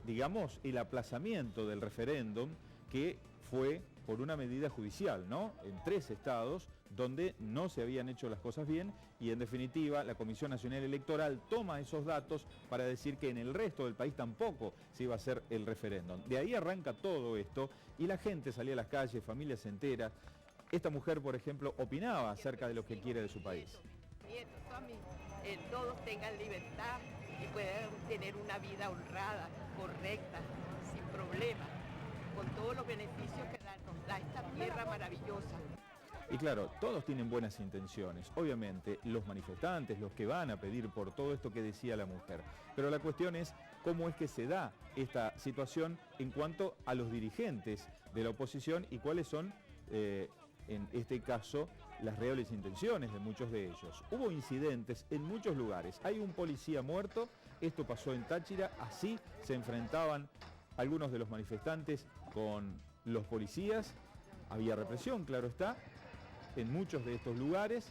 digamos, el aplazamiento del referéndum que fue por una medida judicial, ¿no? En 3 estados donde no se habían hecho las cosas bien y en definitiva la Comisión Nacional Electoral toma esos datos para decir que en el resto del país tampoco se iba a hacer el referéndum. De ahí arranca todo esto y la gente salía a las calles, familias enteras. Esta mujer, por ejemplo, opinaba acerca de lo que quiere de su país. Nietos, todos tengan libertad y puedan tener una vida honrada, correcta, sin problemas, con todos los beneficios que nos da esta tierra maravillosa. Y claro, todos tienen buenas intenciones, obviamente los manifestantes, los que van a pedir por todo esto que decía la mujer. Pero la cuestión es cómo es que se da esta situación en cuanto a los dirigentes de la oposición y cuáles son, en este caso, las reales intenciones de muchos de ellos. Hubo incidentes en muchos lugares, hay un policía muerto, esto pasó en Táchira, así se enfrentaban algunos de los manifestantes con los policías, había represión, claro está, en muchos de estos lugares,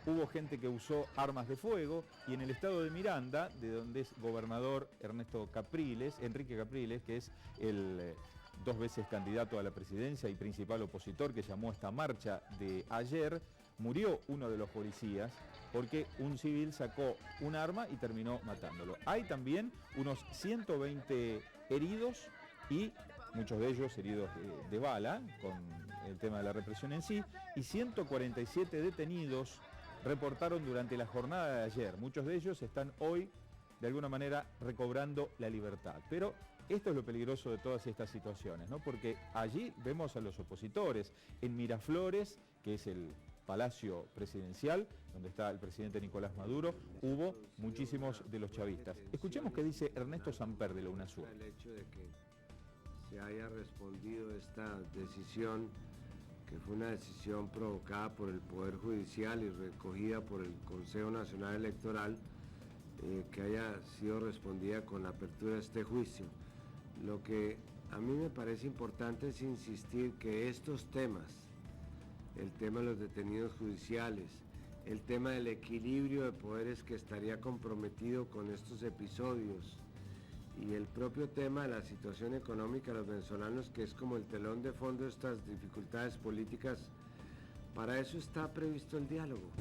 hubo gente que usó armas de fuego y en el estado de Miranda, de donde es gobernador Enrique Capriles, que es el 2 veces candidato a la presidencia y principal opositor que llamó a esta marcha de ayer, murió uno de los policías porque un civil sacó un arma y terminó matándolo. Hay también unos 120 heridos y muchos de ellos heridos de bala, con el tema de la represión en sí, y 147 detenidos reportaron durante la jornada de ayer. Muchos de ellos están hoy, de alguna manera, recobrando la libertad. Pero esto es lo peligroso de todas estas situaciones, ¿no? Porque allí vemos a los opositores. En Miraflores, que es el Palacio Presidencial, donde está el presidente Nicolás Maduro, hubo muchísimos de los chavistas. Escuchemos qué dice Ernesto Samper de la UNASUR. El hecho de que se haya respondido esta decisión, que fue una decisión provocada por el Poder Judicial y recogida por el Consejo Nacional Electoral, que haya sido respondida con la apertura de este juicio. Lo que a mí me parece importante es insistir que estos temas, el tema de los detenidos judiciales, el tema del equilibrio de poderes que estaría comprometido con estos episodios y el propio tema de la situación económica de los venezolanos, que es como el telón de fondo de estas dificultades políticas, para eso está previsto el diálogo.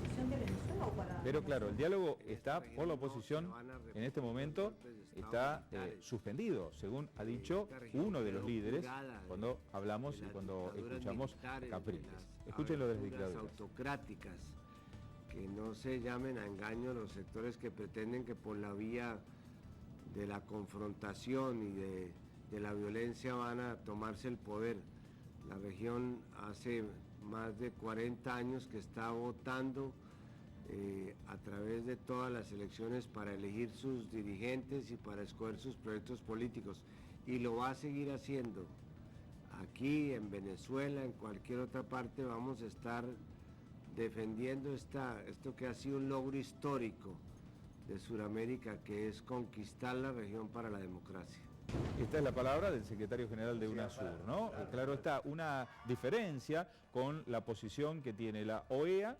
Pero claro, el diálogo está por la oposición, en este momento está suspendido, según ha dicho uno de los líderes cuando hablamos y cuando escuchamos a Capriles. Escúchenlo desde dictaduras autocráticas, que no se llamen a engaño los sectores que pretenden que por la vía de la confrontación y de la violencia van a tomarse el poder. La región hace más de 40 años que está votando a través de todas las elecciones para elegir sus dirigentes y para escoger sus proyectos políticos, y lo va a seguir haciendo. Aquí en Venezuela, en cualquier otra parte, vamos a estar defendiendo esto que ha sido un logro histórico de Sudamérica, que es conquistar la región para la democracia. Esta es la palabra del secretario general de UNASUR, ¿no? Claro está, una diferencia con la posición que tiene la OEA,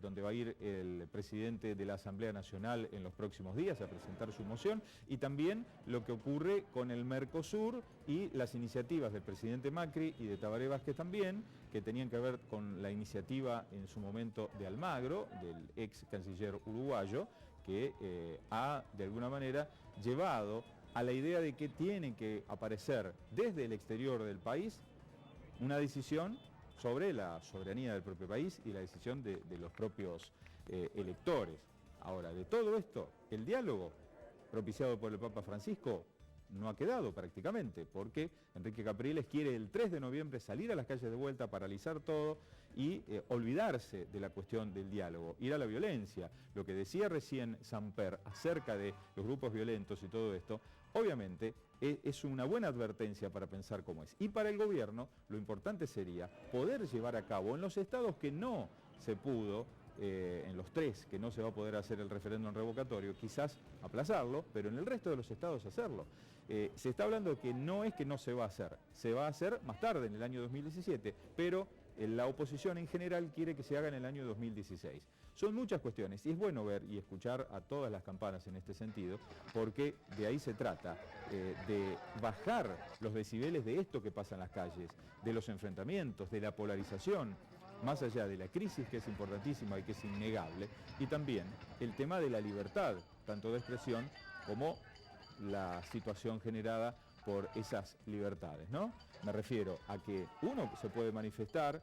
donde va a ir el presidente de la Asamblea Nacional en los próximos días a presentar su moción, y también lo que ocurre con el Mercosur y las iniciativas del presidente Macri y de Tabaré Vázquez también, que tenían que ver con la iniciativa en su momento de Almagro, del ex canciller uruguayo, que ha de alguna manera llevado a la idea de que tiene que aparecer desde el exterior del país una decisión sobre la soberanía del propio país y la decisión de los propios electores. Ahora, de todo esto, el diálogo propiciado por el Papa Francisco no ha quedado prácticamente, porque Enrique Capriles quiere el 3 de noviembre salir a las calles de vuelta, paralizar todo y olvidarse de la cuestión del diálogo, ir a la violencia. Lo que decía recién Samper acerca de los grupos violentos y todo esto, obviamente es una buena advertencia para pensar cómo es. Y para el gobierno lo importante sería poder llevar a cabo en los estados que no se pudo, en los 3 que no se va a poder hacer el referéndum revocatorio, quizás aplazarlo, pero en el resto de los estados hacerlo. Se está hablando que no es que no se va a hacer, se va a hacer más tarde, en el año 2017, pero la oposición en general quiere que se haga en el año 2016. Son muchas cuestiones y es bueno ver y escuchar a todas las campanas en este sentido, porque de ahí se trata, de bajar los decibeles de esto que pasa en las calles, de los enfrentamientos, de la polarización, más allá de la crisis, que es importantísima y que es innegable, y también el tema de la libertad, tanto de expresión como la situación generada por esas libertades, ¿no? Me refiero a que uno se puede manifestar,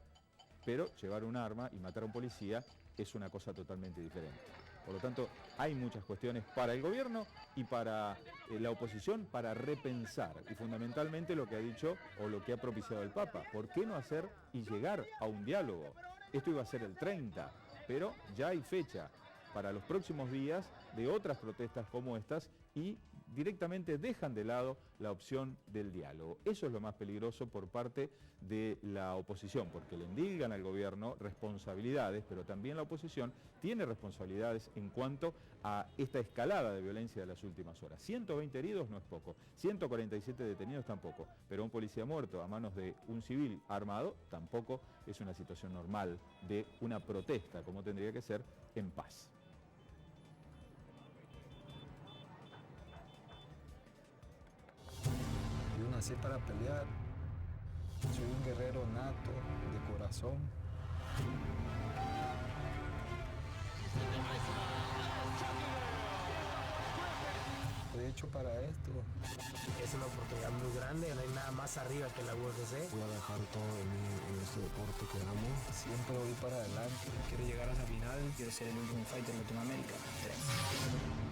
pero llevar un arma y matar a un policía es una cosa totalmente diferente. Por lo tanto, hay muchas cuestiones para el gobierno y para la oposición para repensar, y fundamentalmente lo que ha dicho o lo que ha propiciado el Papa. ¿Por qué no hacer y llegar a un diálogo? Esto iba a ser el 30, pero ya hay fecha para los próximos días de otras protestas como estas y directamente dejan de lado la opción del diálogo. Eso es lo más peligroso por parte de la oposición, porque le endilgan al gobierno responsabilidades, pero también la oposición tiene responsabilidades en cuanto a esta escalada de violencia de las últimas horas. 120 heridos no es poco, 147 detenidos tampoco, pero un policía muerto a manos de un civil armado tampoco es una situación normal de una protesta, como tendría que ser en paz. Yo nací para pelear, soy un guerrero nato, de corazón. Estoy hecho para esto. Es una oportunidad muy grande, no hay nada más arriba que la UFC. Voy a dejar todo de mí en este deporte que amo. Siempre voy para adelante. Quiero llegar a esa final, quiero ser el último fighter en Latinoamérica. 3.